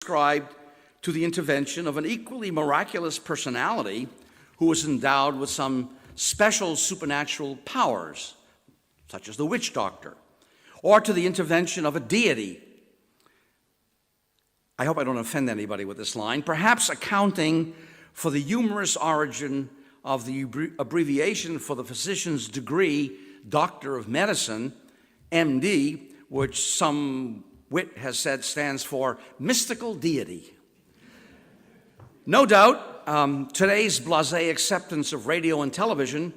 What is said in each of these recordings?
ascribed to the intervention of an equally miraculous personality who was endowed with some special supernatural powers, such as the witch doctor, or to the intervention of a deity. I hope I don't offend anybody with this line, perhaps accounting for the humorous origin of the abbreviation for the physician's degree, Doctor of Medicine, MD, which some wit has said stands for mystical deity. No doubt, today's blasé acceptance of radio and television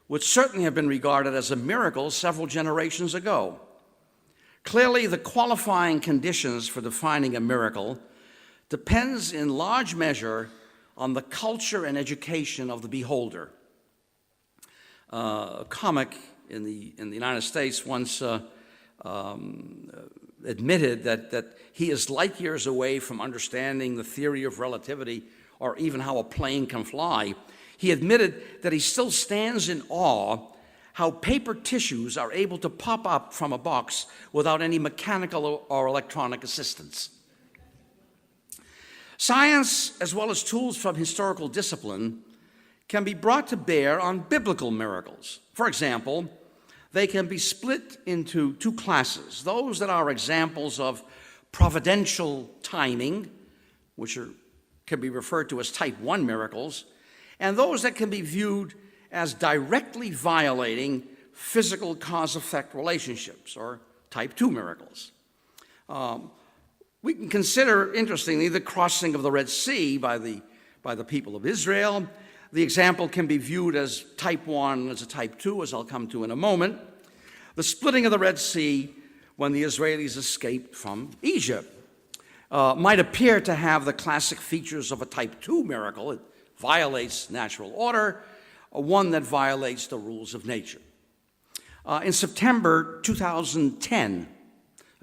would certainly have been regarded as a miracle several generations ago. Clearly, the qualifying conditions for defining a miracle depends in large measure on the culture and education of the beholder. A comic in the United States once admitted that he is light years away from understanding the theory of relativity or even how a plane can fly. He admitted that he still stands in awe how paper tissues are able to pop up from a box without any mechanical or electronic assistance. Science, as well as tools from historical discipline, can be brought to bear on biblical miracles. For example, they can be split into two classes: those that are examples of providential timing, which can be referred to as type 1 miracles, and those that can be viewed as directly violating physical cause-effect relationships, or type 2 miracles. We can consider, interestingly, the crossing of the Red Sea by the people of Israel. The example can be viewed as type 1 as a type 2, as I'll come to in a moment. The splitting of the Red Sea when the Israelis escaped from Egypt might appear to have the classic features of a type 2 miracle. It violates natural order, one that violates the rules of nature. In September 2010,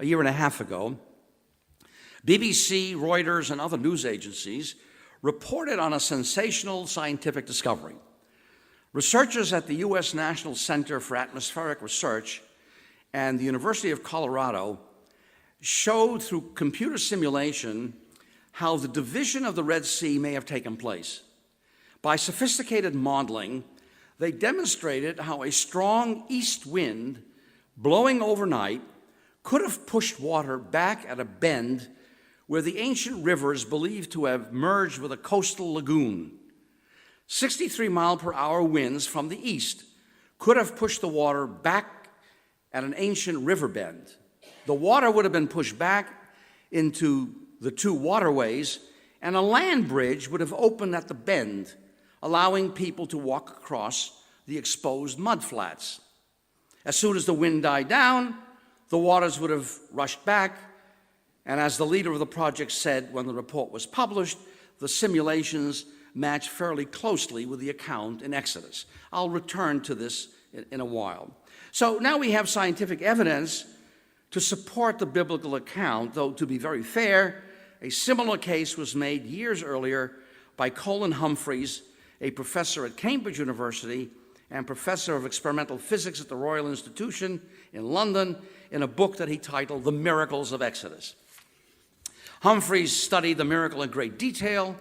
a year and a half ago, BBC, Reuters, and other news agencies reported on a sensational scientific discovery. Researchers at the U.S. National Center for Atmospheric Research and the University of Colorado showed through computer simulation how the division of the Red Sea may have taken place. By sophisticated modeling, they demonstrated how a strong east wind blowing overnight could have pushed water back at a bend where the ancient river is believed to have merged with a coastal lagoon. 63-mile-per-hour winds from the east could have pushed the water back at an ancient river bend. The water would have been pushed back into the two waterways, and a land bridge would have opened at the bend, allowing people to walk across the exposed mudflats. As soon as the wind died down, the waters would have rushed back, and as the leader of the project said when the report was published, the simulations match fairly closely with the account in Exodus. I'll return to this in a while. So now we have scientific evidence to support the biblical account, though to be very fair, a similar case was made years earlier by Colin Humphreys, a professor at Cambridge University and professor of experimental physics at the Royal Institution in London, in a book that he titled The Miracles of Exodus. Humphreys studied the miracle in great detail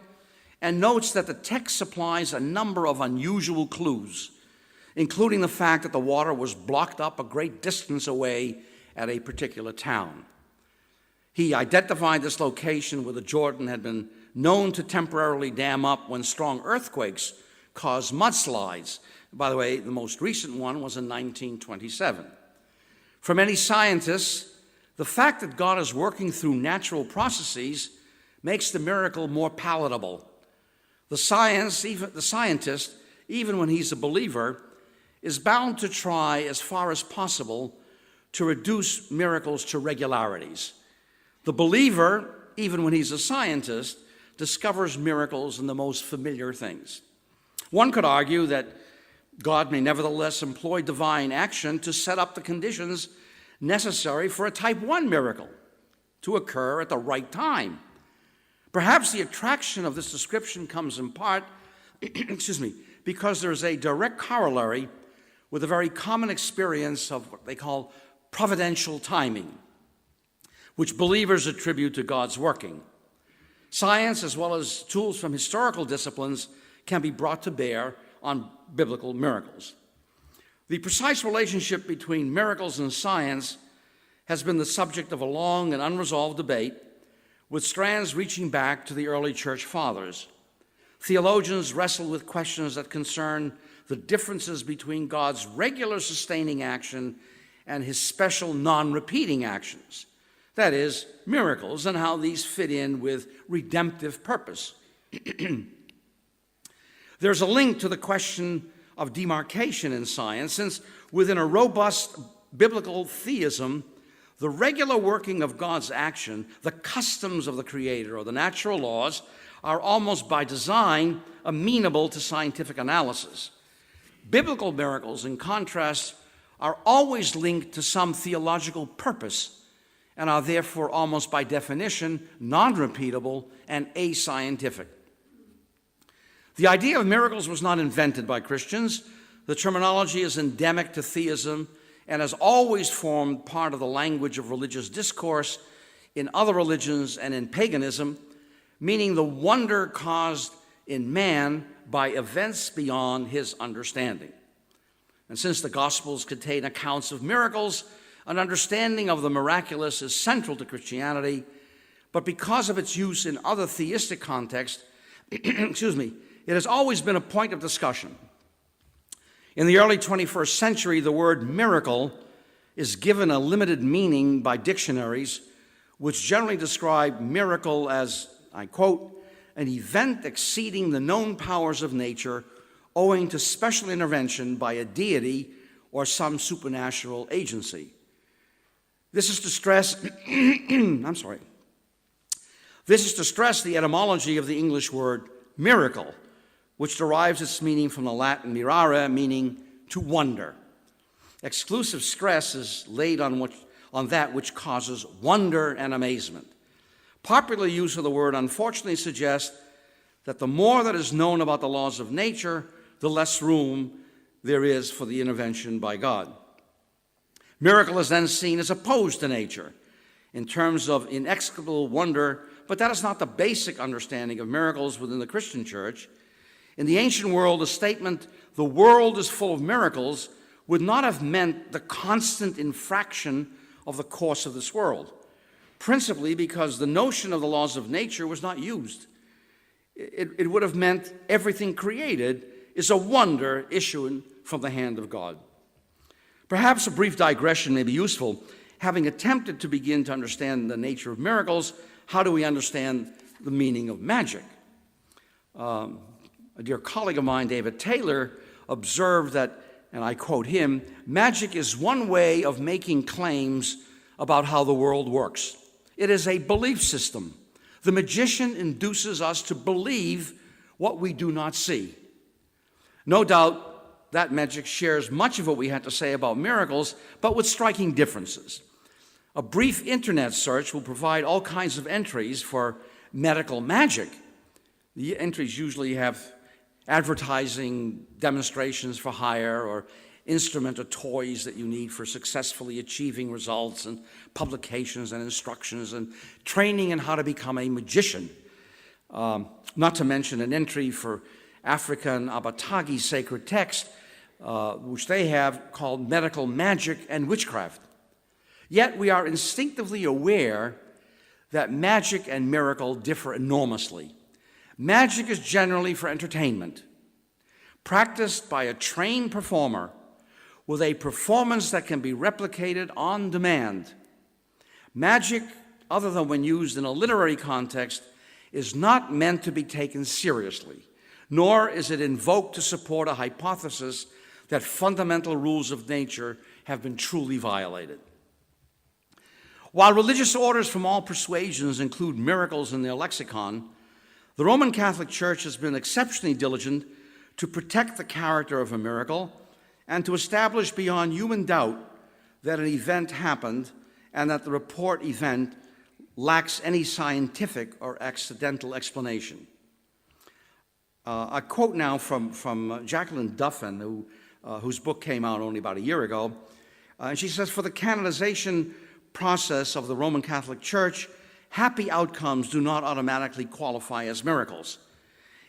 and notes that the text supplies a number of unusual clues, including the fact that the water was blocked up a great distance away at a particular town. He identified this location where the Jordan had been known to temporarily dam up when strong earthquakes caused mudslides. By the way, the most recent one was in 1927. For many scientists, the fact that God is working through natural processes makes the miracle more palatable. The scientist, even when he's a believer, is bound to try as far as possible to reduce miracles to regularities. The believer, even when he's a scientist, discovers miracles in the most familiar things. One could argue that God may nevertheless employ divine action to set up the conditions necessary for a type 1 miracle to occur at the right time. Perhaps the attraction of this description comes in part because there's a direct corollary with a very common experience of what they call providential timing, which believers attribute to God's working. Science, as well as tools from historical disciplines, can be brought to bear on biblical miracles. The precise relationship between miracles and science has been the subject of a long and unresolved debate, with strands reaching back to the early church fathers. Theologians wrestle with questions that concern the differences between God's regular sustaining action and his special non-repeating actions. That is, miracles, and how these fit in with redemptive purpose. There's a link to the question of demarcation in science, since within a robust biblical theism, the regular working of God's action, the customs of the Creator, or the natural laws, are almost by design amenable to scientific analysis. Biblical miracles, in contrast, are always linked to some theological purpose and are therefore almost by definition non-repeatable and ascientific. The idea of miracles was not invented by Christians. The terminology is endemic to theism and has always formed part of the language of religious discourse in other religions and in paganism, meaning the wonder caused in man by events beyond his understanding. And since the Gospels contain accounts of miracles, an understanding of the miraculous is central to Christianity, but because of its use in other theistic contexts, it has always been a point of discussion. In the early 21st century, the word miracle is given a limited meaning by dictionaries, which generally describe miracle as, I quote, an event exceeding the known powers of nature owing to special intervention by a deity or some supernatural agency. This is to stress, This is to stress the etymology of the English word miracle, which derives its meaning from the Latin mirare, meaning to wonder. Exclusive stress is laid on that which causes wonder and amazement. Popular use of the word unfortunately suggests that the more that is known about the laws of nature, the less room there is for the intervention by God. Miracle is then seen as opposed to nature in terms of inexplicable wonder, but that is not the basic understanding of miracles within the Christian church. In the ancient world, the statement, "the world is full of miracles," would not have meant the constant infraction of the course of this world, principally because the notion of the laws of nature was not used. It would have meant everything created is a wonder issuing from the hand of God. Perhaps a brief digression may be useful. Having attempted to begin to understand the nature of miracles, how do we understand the meaning of magic? A dear colleague of mine, David Taylor, observed that, and I quote him, "Magic is one way of making claims about how the world works. It is a belief system. The magician induces us to believe what we do not see." No doubt that magic shares much of what we had to say about miracles, but with striking differences. A brief internet search will provide all kinds of entries for medical magic. The entries usually have advertising demonstrations for hire or instrument or toys that you need for successfully achieving results, and publications and instructions and training in how to become a magician. Not to mention an entry for African Abatagi sacred text, which they have called Medical Magic and Witchcraft. Yet we are instinctively aware that magic and miracle differ enormously. Magic is generally for entertainment, practiced by a trained performer with a performance that can be replicated on demand. Magic, other than when used in a literary context, is not meant to be taken seriously, nor is it invoked to support a hypothesis that fundamental rules of nature have been truly violated. While religious orders from all persuasions include miracles in their lexicon, the Roman Catholic Church has been exceptionally diligent to protect the character of a miracle and to establish beyond human doubt that an event happened and that the report event lacks any scientific or accidental explanation. A quote now from Jacqueline Duffin, whose book came out only about a year ago. And she says, "For the canonization process of the Roman Catholic Church happy outcomes do not automatically qualify as miracles.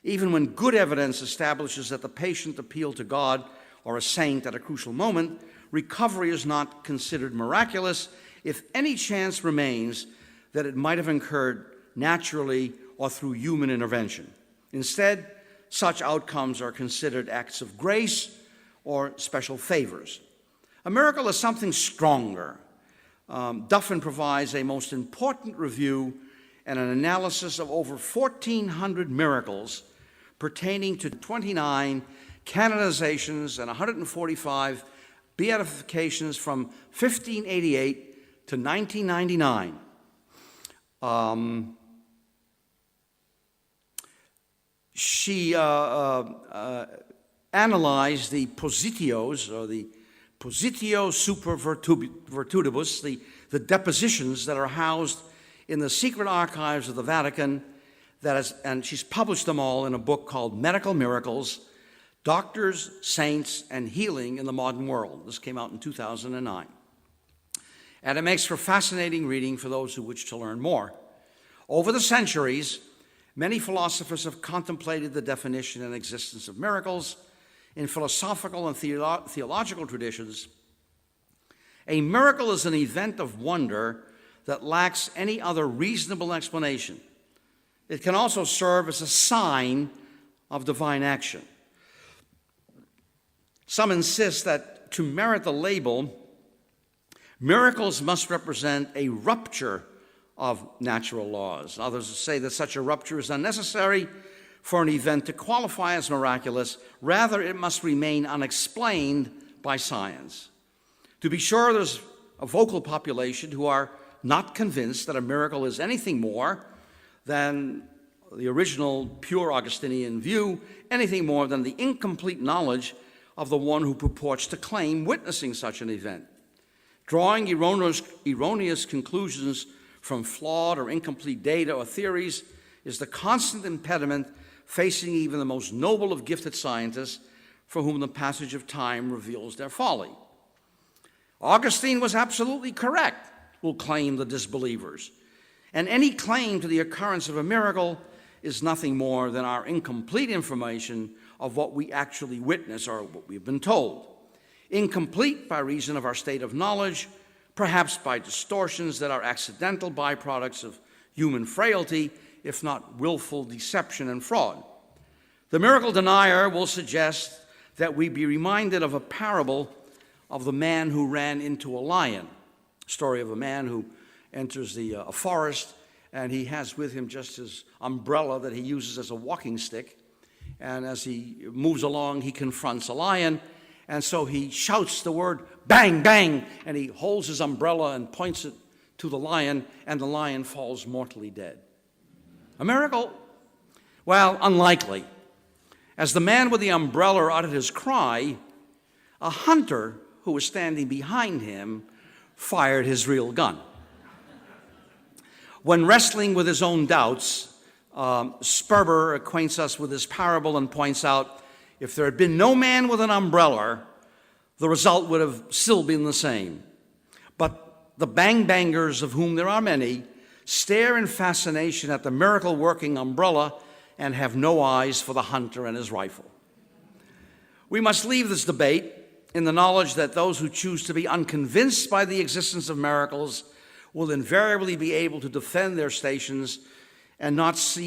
Even when good evidence establishes that the patient appealed to God or a saint at a crucial moment, recovery is not considered miraculous if any chance remains that it might have occurred naturally or through human intervention. Instead, such outcomes are considered acts of grace or special favors. A miracle is something stronger. Duffin provides a most important review and an analysis of over 1,400 miracles pertaining to 29 canonizations and 145 beatifications from 1588 to 1999. She analyzed the positios, or the positio super virtutibus, the depositions that are housed in the secret archives of the Vatican, and she's published them all in a book called Medical Miracles, Doctors, Saints, and Healing in the Modern World. This came out in 2009. And it makes for fascinating reading for those who wish to learn more. Over the centuries, many philosophers have contemplated the definition and existence of miracles. In philosophical and theological traditions, a miracle is an event of wonder that lacks any other reasonable explanation. It can also serve as a sign of divine action. Some insist that to merit the label, miracles must represent a rupture of natural laws. Others say that such a rupture is unnecessary for an event to qualify as miraculous. Rather, it must remain unexplained by science. To be sure, there's a vocal population who are not convinced that a miracle is anything more than the original pure Augustinian view, anything more than the incomplete knowledge of the one who purports to claim witnessing such an event. Drawing erroneous conclusions from flawed or incomplete data or theories is the constant impediment facing even the most noble of gifted scientists, for whom the passage of time reveals their folly. Augustine was absolutely correct, will claim the disbelievers. And any claim to the occurrence of a miracle is nothing more than our incomplete information of what we actually witness or what we've been told. Incomplete by reason of our state of knowledge, perhaps by distortions that are accidental byproducts of human frailty, if not willful deception and fraud. The miracle denier will suggest that we be reminded of a parable of the man who ran into a lion, story of a man who enters a forest, and he has with him just his umbrella that he uses as a walking stick. And as he moves along, he confronts a lion, and so he shouts the word, bang, bang, and he holds his umbrella and points it to the lion, and the lion falls mortally dead. A miracle? Well, unlikely. As the man with the umbrella uttered his cry, a hunter who was standing behind him fired his real gun. When wrestling with his own doubts, Sperber acquaints us with this parable and points out, if there had been no man with an umbrella, the result would have still been the same. But the bang-bangers, of whom there are many, stare in fascination at the miracle-working umbrella and have no eyes for the hunter and his rifle. We must leave this debate in the knowledge that those who choose to be unconvinced by the existence of miracles will invariably be able to defend their stations and not see